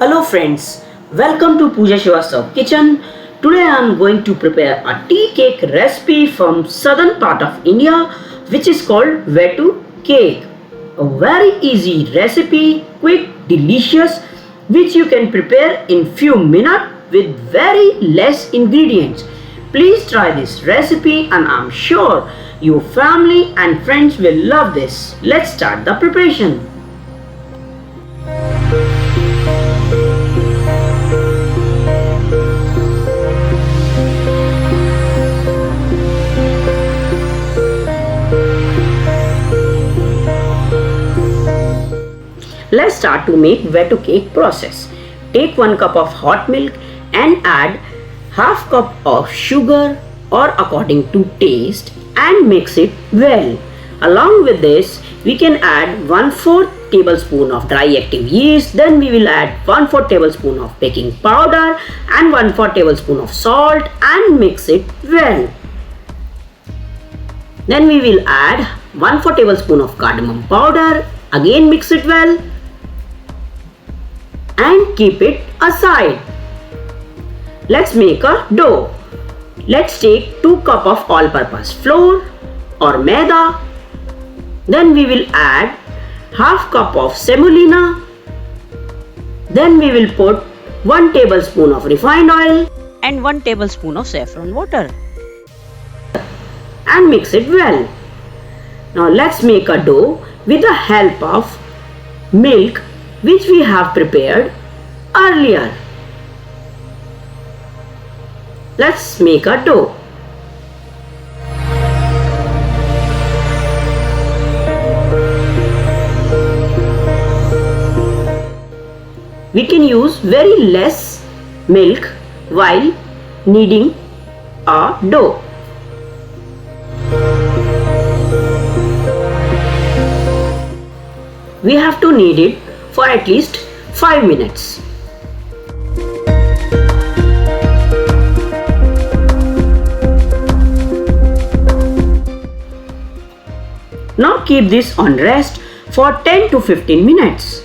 Hello friends, welcome to Pooja Srivastav kitchen. Today I am going to prepare a tea cake recipe from southern part of India which is called Vetu cake. A very easy recipe, quick, delicious which you can prepare in few minutes with very less ingredients. Please try this recipe and I am sure your family and friends will love this. Let's start the preparation. Let's start to make Vetu cake process. Take 1 cup of hot milk and add half cup of sugar or according to taste and mix it well. Along with this, we can add 1/4 tablespoon of dry active yeast. Then we will add 1/4 tablespoon of baking powder and 1/4 tablespoon of salt and mix it well. Then we will add 1/4 tablespoon of cardamom powder. Again mix it well and keep it aside. Let's make a dough. Let's take 2 cup of all-purpose flour or maida. Then we will add half cup of semolina. Then we will put 1 tablespoon of refined oil and 1 tablespoon of saffron water and mix it well. Now let's make a dough with the help of milk which we have prepared earlier. Let's make a dough. We can use very less milk while kneading a dough. We have to knead it for at least 5 minutes. Now keep this on rest for 10 to 15 minutes.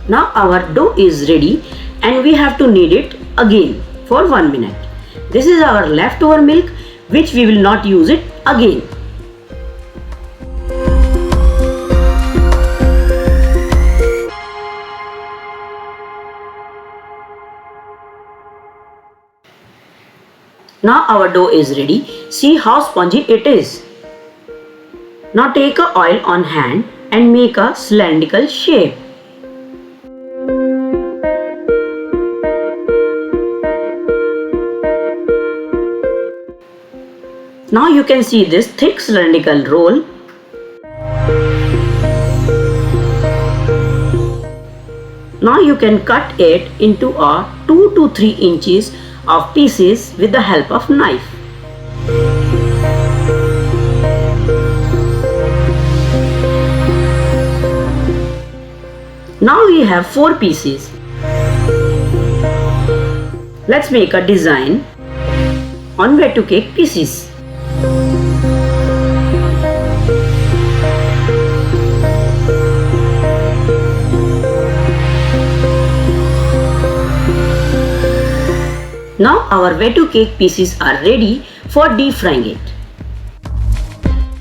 Now our dough is ready and we have to knead it again for 1 minute. This is our leftover milk which we will not use it again. Now our dough is ready. See how spongy it is. Now take a oil on hand and make a cylindrical shape. Now you can see this thick cylindrical roll. Now you can cut it into a 2 to 3 inches of pieces with the help of knife. Now we have 4 pieces. Let's make a design on Vetu cake pieces. Now our Vetu cake pieces are ready for deep frying it.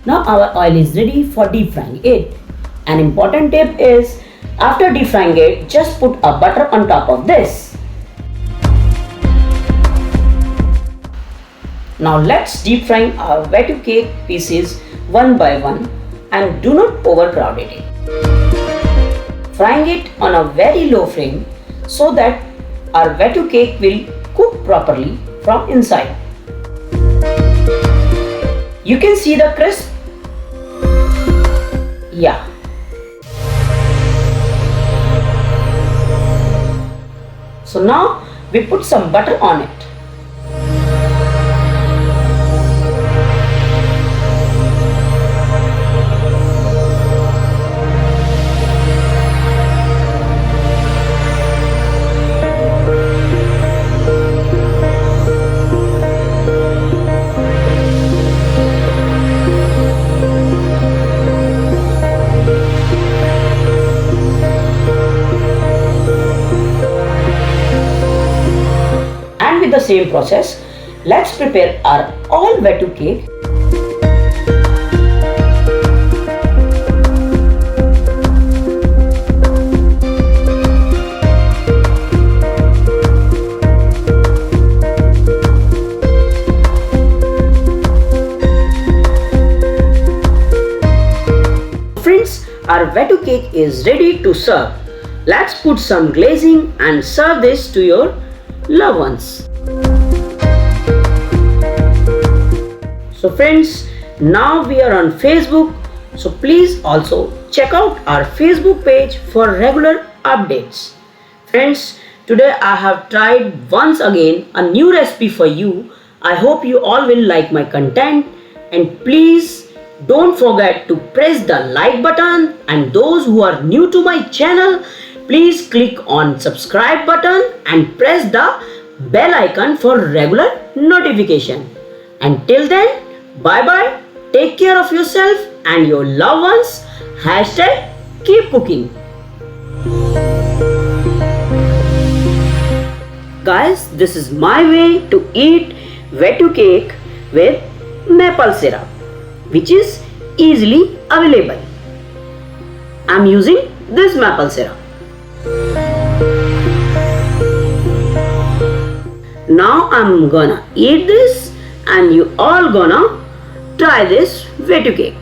Now our oil is ready for deep frying it. An important tip is after deep frying it, just put a butter on top of this. Now let's deep fry our Vetu cake pieces one by one and do not overcrowd it. Frying it on a very low flame so that our Vetu cake will cook properly from inside. You can see the crisp. Yeah. So now we put some butter on it. same process. Let's prepare our all Vetu cake. Friends, our Vetu cake is ready to serve. Let's put some glazing and serve this to your loved ones. So friends, now we are on Facebook. So please also check out our Facebook page for regular updates. Friends, today I have tried once again a new recipe for you. I hope you all will like my content, and please don't forget to press the like button, and those who are new to my channel, please click on subscribe button and press the bell icon for regular notification. Until then, bye bye, take care of yourself and your loved ones. Hashtag keep cooking. Guys, this is my way to eat Vetu cake with maple syrup, which is easily available. I'm using this maple syrup. Now I'm gonna eat this, and you all gonna try this Vetu cake.